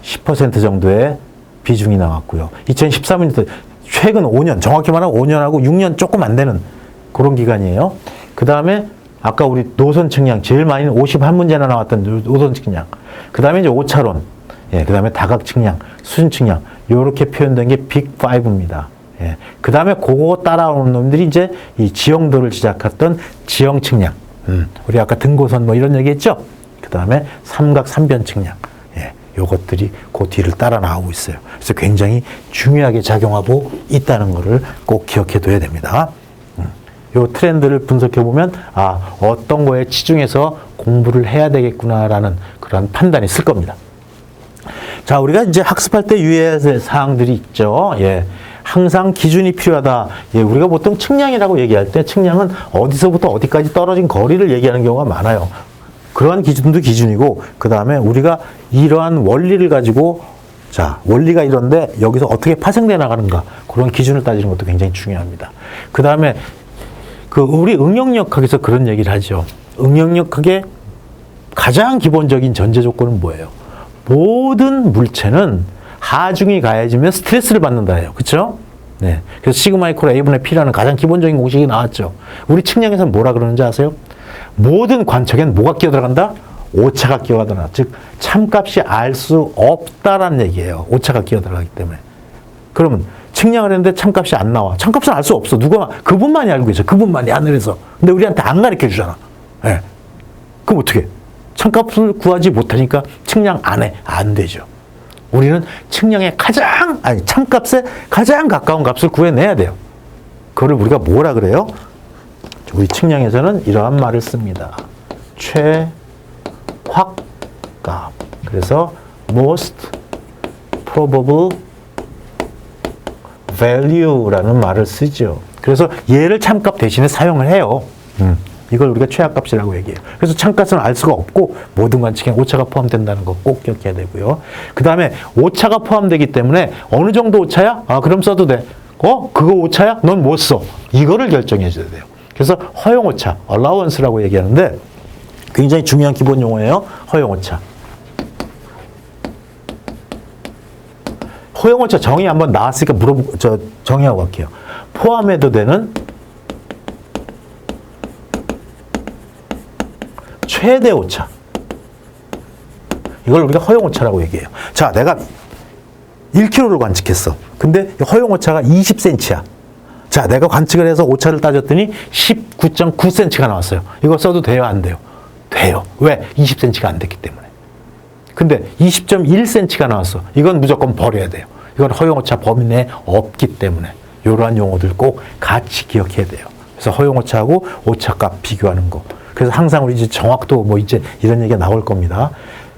10% 정도의 비중이 나왔고요. 2013년부터 최근 5년, 정확히 말하면 5년하고 6년 조금 안 되는 그런 기간이에요. 그 다음에 아까 우리 노선 측량 제일 많이는 51문제나 나왔던 노선 측량. 그 다음에 이제 5차원. 예, 그 다음에 다각 측량, 수준 측량. 요렇게 표현된 게 빅5입니다. 예. 그 다음에 그거 따라오는 놈들이 이제 이 지형도를 제작했던 지형 측량. 우리 아까 등고선 뭐 이런 얘기 했죠? 그 다음에 삼각 삼변 측량. 예. 요것들이 그 뒤를 따라 나오고 있어요. 그래서 굉장히 중요하게 작용하고 있다는 거를 꼭 기억해 둬야 됩니다. 요 트렌드를 분석해 보면 아, 어떤 거에 치중해서 공부를 해야 되겠구나라는 그런 판단이 있을 겁니다. 자, 우리가 이제 학습할 때 유의해야 될 사항들이 있죠. 예. 항상 기준이 필요하다. 예, 우리가 보통 측량이라고 얘기할 때 측량은 어디서부터 어디까지 떨어진 거리를 얘기하는 경우가 많아요. 그러한 기준도 기준이고, 그 다음에 우리가 이러한 원리를 가지고, 자, 원리가 이런데 여기서 어떻게 파생돼 나가는가, 그런 기준을 따지는 것도 굉장히 중요합니다. 그 다음에 우리 응용력학에서 그런 얘기를 하죠. 응용력학의 가장 기본적인 전제 조건은 뭐예요? 모든 물체는 하중이 가해지면 스트레스를 받는다예요. 그렇죠? 네. 그래서 시그마 이퀄 A분의 P라는 가장 기본적인 공식이 나왔죠. 우리 측량에서는 뭐라 그러는지 아세요? 모든 관측엔 뭐가 끼어 들어간다? 오차가 끼어 들어간다. 즉 참값이 알 수 없다라는 얘기예요. 오차가 끼어 들어가기 때문에. 그러면 측량을 했는데 참값이 안 나와. 참값은 알 수 없어. 누가 그분만이 알고 계셔. 그분만이 하늘에서. 근데 우리한테 안 가르쳐 주잖아. 네. 그럼 어떻게? 참값을 구하지 못하니까 측량 안 해. 안 되죠. 우리는 측량의 참값에 가장 가까운 값을 구해내야 돼요. 그걸 우리가 뭐라 그래요? 우리 측량에서는 이러한 말을 씁니다. 최확값. 그래서 most probable value라는 말을 쓰죠. 그래서 얘를 참값 대신에 사용을 해요. 이걸 우리가 최악값이라고 얘기해요. 그래서 참값은 알 수가 없고 모든 관측에 오차가 포함된다는 거 꼭 기억해야 되고요. 그 다음에 오차가 포함되기 때문에 어느 정도 오차야? 아, 그럼 써도 돼. 그거 오차야? 넌 못 써. 이거를 결정해 줘야 돼요. 그래서 허용 오차, allowance라고 얘기하는데 굉장히 중요한 기본 용어예요. 허용 오차. 허용 오차 정의 한번 나왔으니까 정의하고 갈게요. 포함해도 되는 최대 오차. 이걸 우리가 허용 오차라고 얘기해요. 자, 내가 1kg를 관측했어. 근데 허용 오차가 20cm야. 자, 내가 관측을 해서 오차를 따졌더니 19.9cm가 나왔어요. 이거 써도 돼요? 안 돼요? 돼요. 왜? 20cm가 안 됐기 때문에. 근데 20.1cm가 나왔어. 이건 무조건 버려야 돼요. 이건 허용 오차 범위 내에 없기 때문에. 이러한 용어들 꼭 같이 기억해야 돼요. 그래서 허용 오차하고 오차값 비교하는 거. 그래서 항상 우리 이제 정확도 뭐 이제 이런 얘기가 나올 겁니다.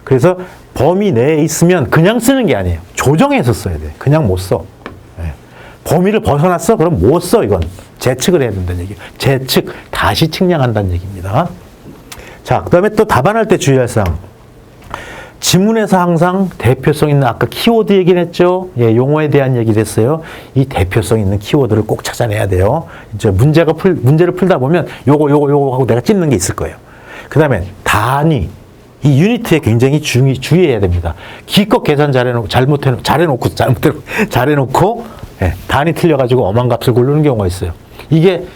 그래서 범위 내에 있으면 그냥 쓰는 게 아니에요. 조정해서 써야 돼. 그냥 못 써. 네. 범위를 벗어났어? 그럼 못 써, 이건. 재측을 해야 된다는 얘기예요. 재측, 다시 측량한다는 얘기입니다. 자, 그 다음에 또 답안할 때 주의할 사항. 지문에서 항상 대표성 있는, 아까 키워드 얘기를 했죠? 예, 용어에 대한 얘기를 했어요. 이 대표성 있는 키워드를 꼭 찾아내야 돼요. 이제 문제를 풀다 보면 요거 하고 내가 찝는 게 있을 거예요. 그 다음에 단위. 이 유니트에 굉장히 주의해야 됩니다. 기껏 계산 잘해놓고, 예, 단위 틀려가지고 엄한 값을 고르는 경우가 있어요. 이게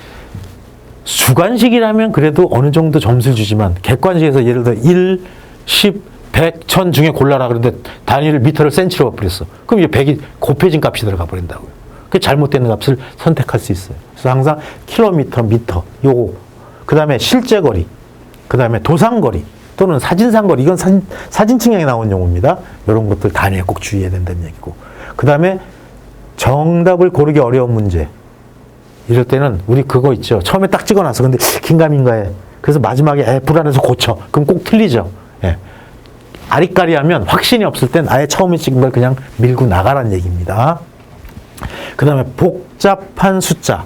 주관식이라면 그래도 어느 정도 점수를 주지만, 객관식에서 예를 들어 1, 10, 100, 1000 중에 골라라 그러는데 단위를 미터를 센치로 바버렸어. 그럼 이제 100이 곱해진 값이 들어가 버린다고요. 그 잘못된 값을 선택할 수 있어요. 그래서 항상 킬로미터, 미터, 요거. 그 다음에 실제 거리. 그 다음에 도상 거리. 또는 사진상 거리. 이건 사진 측량에 나온 용어입니다. 이런 것들 단위에 꼭 주의해야 된다는 얘기고. 그 다음에 정답을 고르기 어려운 문제. 이럴 때는 우리 그거 있죠. 처음에 딱 찍어놨어. 근데 긴가민가해. 그래서 마지막에 불안해서 고쳐. 그럼 꼭 틀리죠. 예. 아리까리하면 확신이 없을 땐 아예 처음에 찍은 걸 그냥 밀고 나가라는 얘기입니다. 그 다음에 복잡한 숫자.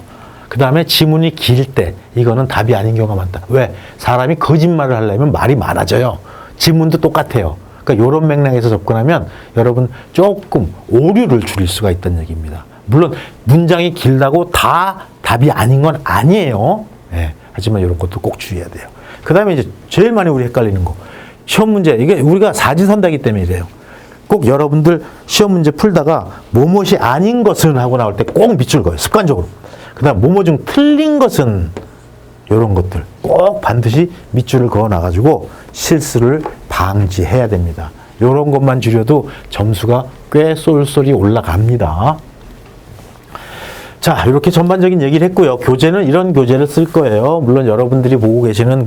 그 다음에 지문이 길 때. 이거는 답이 아닌 경우가 많다. 왜? 사람이 거짓말을 하려면 말이 많아져요. 지문도 똑같아요. 그러니까 이런 맥락에서 접근하면 여러분 조금 오류를 줄일 수가 있다는 얘기입니다. 물론 문장이 길다고 다 답이 아닌 건 아니에요. 네. 하지만 이런 것도 꼭 주의해야 돼요. 그 다음에 이제 제일 많이 우리 헷갈리는 거. 시험 문제. 이게 우리가 사지선다기 때문에 이래요. 꼭 여러분들 시험 문제 풀다가 뭐뭇이 아닌 것은 하고 나올 때 꼭 밑줄 그어요. 습관적으로. 그 다음 뭐뭐 중 틀린 것은 이런 것들 꼭 반드시 밑줄을 그어 놔가지고 실수를 방지해야 됩니다. 이런 것만 줄여도 점수가 꽤 쏠쏠이 올라갑니다. 자, 이렇게 전반적인 얘기를 했고요. 교재는 이런 교재를 쓸 거예요. 물론 여러분들이 보고 계시는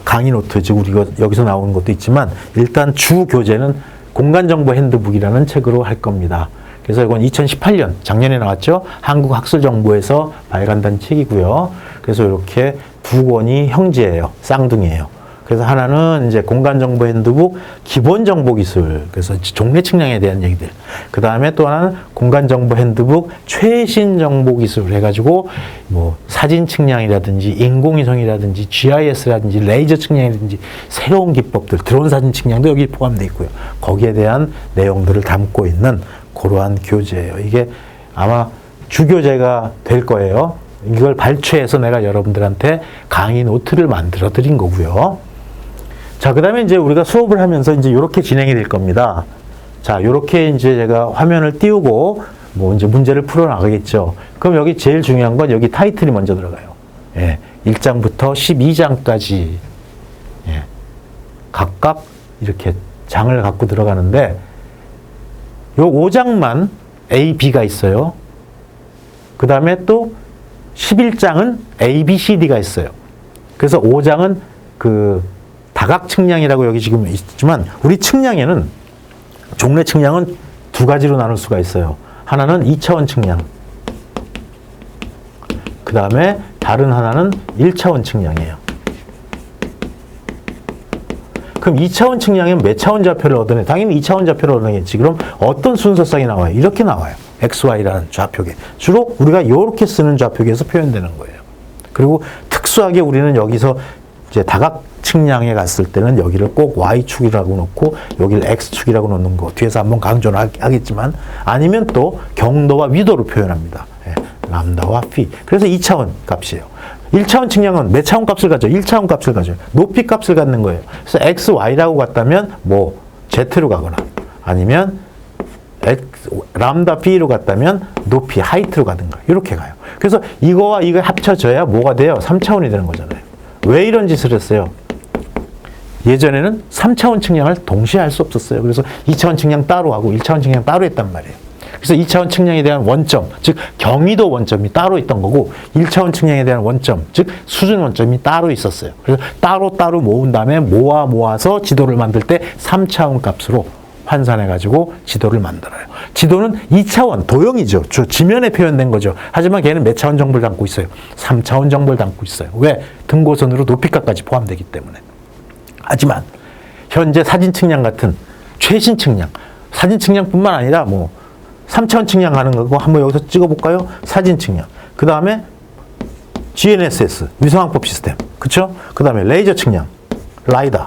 강의 노트, 즉 우리가 여기서 나오는 것도 있지만 일단 주 교재는 공간정보 핸드북이라는 책으로 할 겁니다. 그래서 이건 2018년, 작년에 나왔죠. 한국학술정보에서 발간된 책이고요. 그래서 이렇게 두 권이 형제예요. 쌍둥이에요. 그래서 하나는 이제 공간정보 핸드북 기본정보 기술, 그래서 종래 측량에 대한 얘기들. 그 다음에 또 하나는 공간정보 핸드북 최신 정보 기술 해가지고 뭐 사진 측량이라든지 인공위성이라든지 GIS라든지 레이저 측량이라든지 새로운 기법들, 드론 사진 측량도 여기 포함되어 있고요. 거기에 대한 내용들을 담고 있는 그러한 교재예요. 이게 아마 주교재가 될 거예요. 이걸 발췌해서 내가 여러분들한테 강의 노트를 만들어 드린 거고요. 자, 그 다음에 이제 우리가 수업을 하면서 이제 이렇게 진행이 될 겁니다. 자, 이렇게 이제 제가 화면을 띄우고 뭐 이제 문제를 풀어 나가겠죠. 그럼 여기 제일 중요한 건 여기 타이틀이 먼저 들어가요. 예, 1장부터 12장까지 예, 각각 이렇게 장을 갖고 들어가는데 요 5장만 A, B가 있어요. 그 다음에 또 11장은 A, B, C, D가 있어요. 그래서 5장은 그 다각 측량이라고 여기 지금 있지만 우리 측량에는 종래 측량은 두 가지로 나눌 수가 있어요. 하나는 2차원 측량. 그 다음에 다른 하나는 1차원 측량이에요. 그럼 2차원 측량에 몇 차원 좌표를 얻어내? 당연히 2차원 좌표를 얻어내겠지. 그럼 어떤 순서상이 나와요? 이렇게 나와요. XY라는 좌표계. 주로 우리가 이렇게 쓰는 좌표계에서 표현되는 거예요. 그리고 특수하게 우리는 여기서 이제 다각 측량에 갔을 때는 여기를 꼭 Y축이라고 놓고 여기를 X축이라고 놓는 거 뒤에서 한번 강조를 하겠지만 아니면 또 경도와 위도로 표현합니다. 예, 람다와 피. 그래서 2차원 값이에요. 1차원 측량은 몇 차원 값을 가져요? 1차원 값을 가져요. 높이 값을 갖는 거예요. 그래서 X, Y라고 갔다면 뭐 Z로 가거나 아니면 람다 B로 갔다면 높이, 하이트로 가든가 이렇게 가요. 그래서 이거와 이거 합쳐져야 뭐가 돼요? 3차원이 되는 거잖아요. 왜 이런 짓을 했어요? 예전에는 3차원 측량을 동시에 할 수 없었어요. 그래서 2차원 측량 따로 하고 1차원 측량 따로 했단 말이에요. 그래서 2차원 측량에 대한 원점, 즉 경위도 원점이 따로 있던 거고 1차원 측량에 대한 원점, 즉 수준 원점이 따로 있었어요. 그래서 따로 모은 다음에 모아서 지도를 만들 때 3차원 값으로 환산해가지고 지도를 만들어요. 지도는 2차원, 도형이죠. 지면에 표현된 거죠. 하지만 걔는 몇 차원 정보를 담고 있어요? 3차원 정보를 담고 있어요. 왜? 등고선으로 높이값까지 포함되기 때문에. 하지만 현재 사진 측량 같은 최신 측량, 사진 측량뿐만 아니라 뭐 3차원 측량 하는 거고 한번 여기서 찍어볼까요? 사진 측량. 그 다음에 GNSS, 위성항법 시스템. 그쵸? 그 다음에 레이저 측량, 라이다.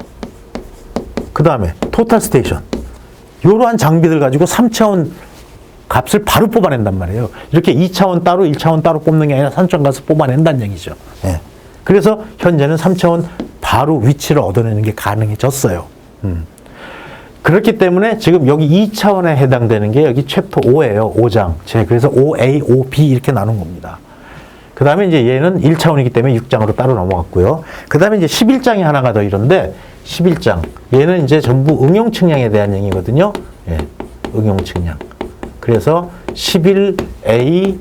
그 다음에 토탈 스테이션. 이러한 장비들 가지고 3차원 값을 바로 뽑아낸단 말이에요. 이렇게 2차원 따로 1차원 따로 뽑는 게 아니라 3차원 값을 뽑아낸다는 얘기죠. 예. 그래서 현재는 3차원 바로 위치를 얻어내는 게 가능해졌어요. 그렇기 때문에 지금 여기 2차원에 해당되는 게 여기 챕터 5예요. 5장. 그래서 OA, OB 이렇게 나눈 겁니다. 그 다음에 이제 얘는 1차원이기 때문에 6장으로 따로 넘어갔고요. 그 다음에 이제 11장이 하나가 더 이런데 11장. 얘는 이제 전부 응용 측량에 대한 얘기거든요. 예, 응용 측량. 그래서 11A,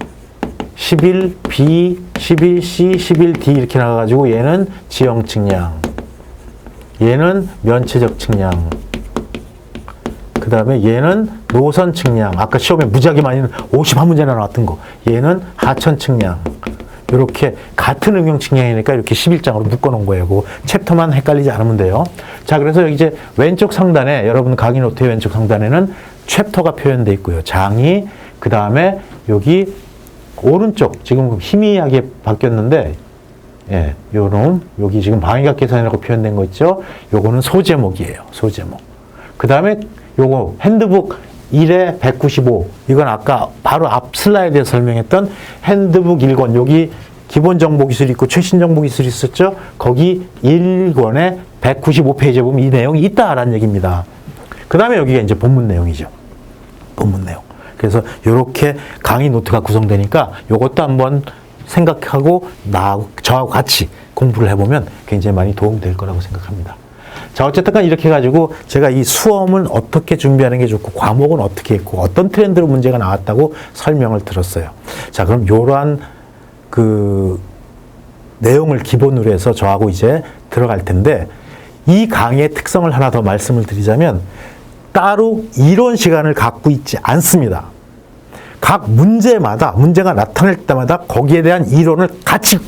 11B, 11C, 11D 이렇게 나가가지고 얘는 지형 측량. 얘는 면체적 측량. 그 다음에 얘는 노선 측량. 아까 시험에 무지하게 많이 51문제나 나왔던 거. 얘는 하천 측량. 이렇게 같은 응용 측량이니까 이렇게 11장으로 묶어놓은 거예요. 그 챕터만 헷갈리지 않으면 돼요. 자, 그래서 여기 이제 왼쪽 상단에 여러분 강의 노트의 왼쪽 상단에는 챕터가 표현되어 있고요. 장이 그 다음에 여기 오른쪽 지금 희미하게 바뀌었는데 예, 요놈 여기 지금 방위각 계산이라고 표현된 거 있죠. 요거는 소제목이에요. 소제목. 그 다음에 요거 핸드북 1에 195 이건 아까 바로 앞 슬라이드에 설명했던 핸드북 1권 여기 기본 정보 기술이 있고 최신 정보 기술이 있었죠. 거기 1권에 195페이지에 보면 이 내용이 있다라는 얘기입니다. 그 다음에 여기가 이제 본문 내용이죠. 본문 내용. 그래서 이렇게 강의 노트가 구성되니까 이것도 한번 생각하고 저하고 같이 공부를 해보면 굉장히 많이 도움이 될 거라고 생각합니다. 자, 어쨌든 이렇게 해가지고 제가 이 수험은 어떻게 준비하는 게 좋고 과목은 어떻게 했고 어떤 트렌드로 문제가 나왔다고 설명을 들었어요. 자, 그럼 이러한 그 내용을 기본으로 해서 저하고 이제 들어갈 텐데 이 강의의 특성을 하나 더 말씀을 드리자면 따로 이론 시간을 갖고 있지 않습니다. 각 문제마다 문제가 나타날 때마다 거기에 대한 이론을 같이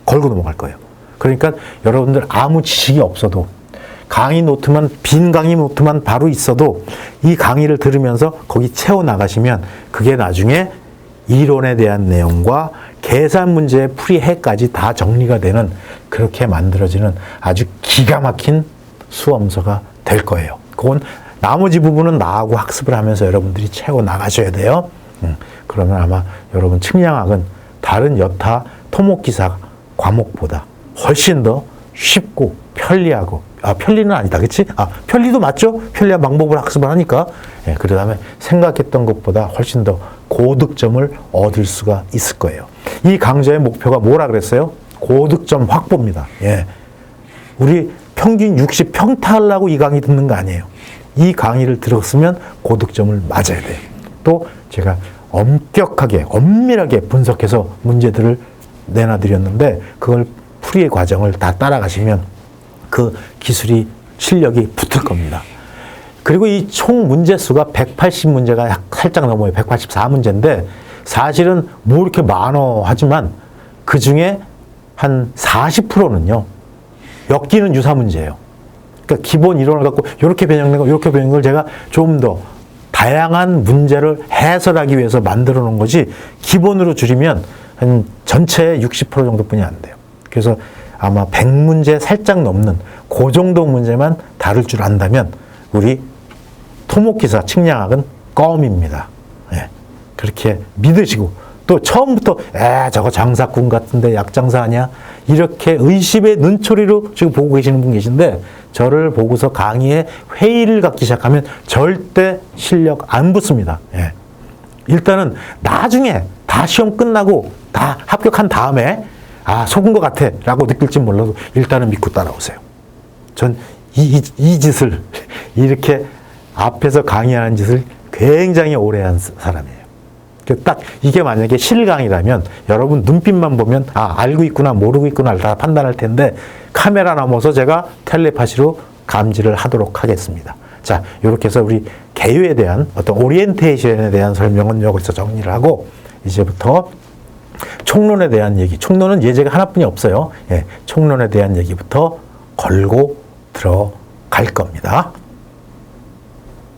걸고 넘어갈 거예요. 그러니까 여러분들 아무 지식이 없어도 강의 노트만, 빈 강의 노트만 바로 있어도 이 강의를 들으면서 거기 채워나가시면 그게 나중에 이론에 대한 내용과 계산 문제의 풀이해까지 다 정리가 되는, 그렇게 만들어지는 아주 기가 막힌 수험서가 될 거예요. 그건 나머지 부분은 나하고 학습을 하면서 여러분들이 채워나가셔야 돼요. 그러면 아마 여러분 측량학은 다른 여타 토목기사 과목보다 훨씬 더 쉽고 편리하고, 편리는 아니다, 그치? 편리도 맞죠? 편리한 방법을 학습을 하니까. 예, 그 다음에 생각했던 것보다 훨씬 더 고득점을 얻을 수가 있을 거예요. 이 강좌의 목표가 뭐라 그랬어요? 고득점 확보입니다. 예. 우리 평균 60 평타하려고 이 강의 듣는 거 아니에요. 이 강의를 들었으면 고득점을 맞아야 돼요. 또 제가 엄격하게, 엄밀하게 분석해서 문제들을 내놔드렸는데, 그걸 풀이의 과정을 다 따라가시면 그 기술이, 실력이 붙을 겁니다. 그리고 이 총 문제 수가 180문제가 살짝 넘어요. 184문제인데 사실은 뭐 이렇게 많어 하지만 그 중에 한 40%는요 엮이는 유사 문제예요. 그러니까 기본 이론을 갖고 이렇게 변형된 거, 이렇게 변형된 걸 제가 좀 더 다양한 문제를 해설하기 위해서 만들어 놓은 거지, 기본으로 줄이면 한 전체의 60% 정도뿐이 안 돼요. 그래서 아마 100문제 살짝 넘는 그 정도 문제만 다룰 줄 안다면 우리 토목기사 측량학은 껌입니다. 예. 그렇게 믿으시고, 또 처음부터 저거 장사꾼 같은데 약장사 아니야? 이렇게 의심의 눈초리로 지금 보고 계시는 분 계신데, 저를 보고서 강의에 회의를 갖기 시작하면 절대 실력 안 붙습니다. 예. 일단은 나중에 다 시험 끝나고 다 합격한 다음에 속은 것 같아 라고 느낄지 몰라도 일단은 믿고 따라오세요. 전 이 짓을 이렇게 앞에서 강의하는 짓을 굉장히 오래 한 사람이에요. 딱 이게 만약에 실강이라면 여러분 눈빛만 보면 알고 있구나 모르고 있구나 다 판단할 텐데, 카메라 넘어서 제가 텔레파시로 감지를 하도록 하겠습니다. 자, 이렇게 해서 우리 개요에 대한 어떤 오리엔테이션에 대한 설명은 여기서 정리를 하고, 이제부터 총론에 대한 얘기, 총론은 예제가 하나뿐이 없어요. 예, 총론에 대한 얘기부터 걸고 들어갈 겁니다.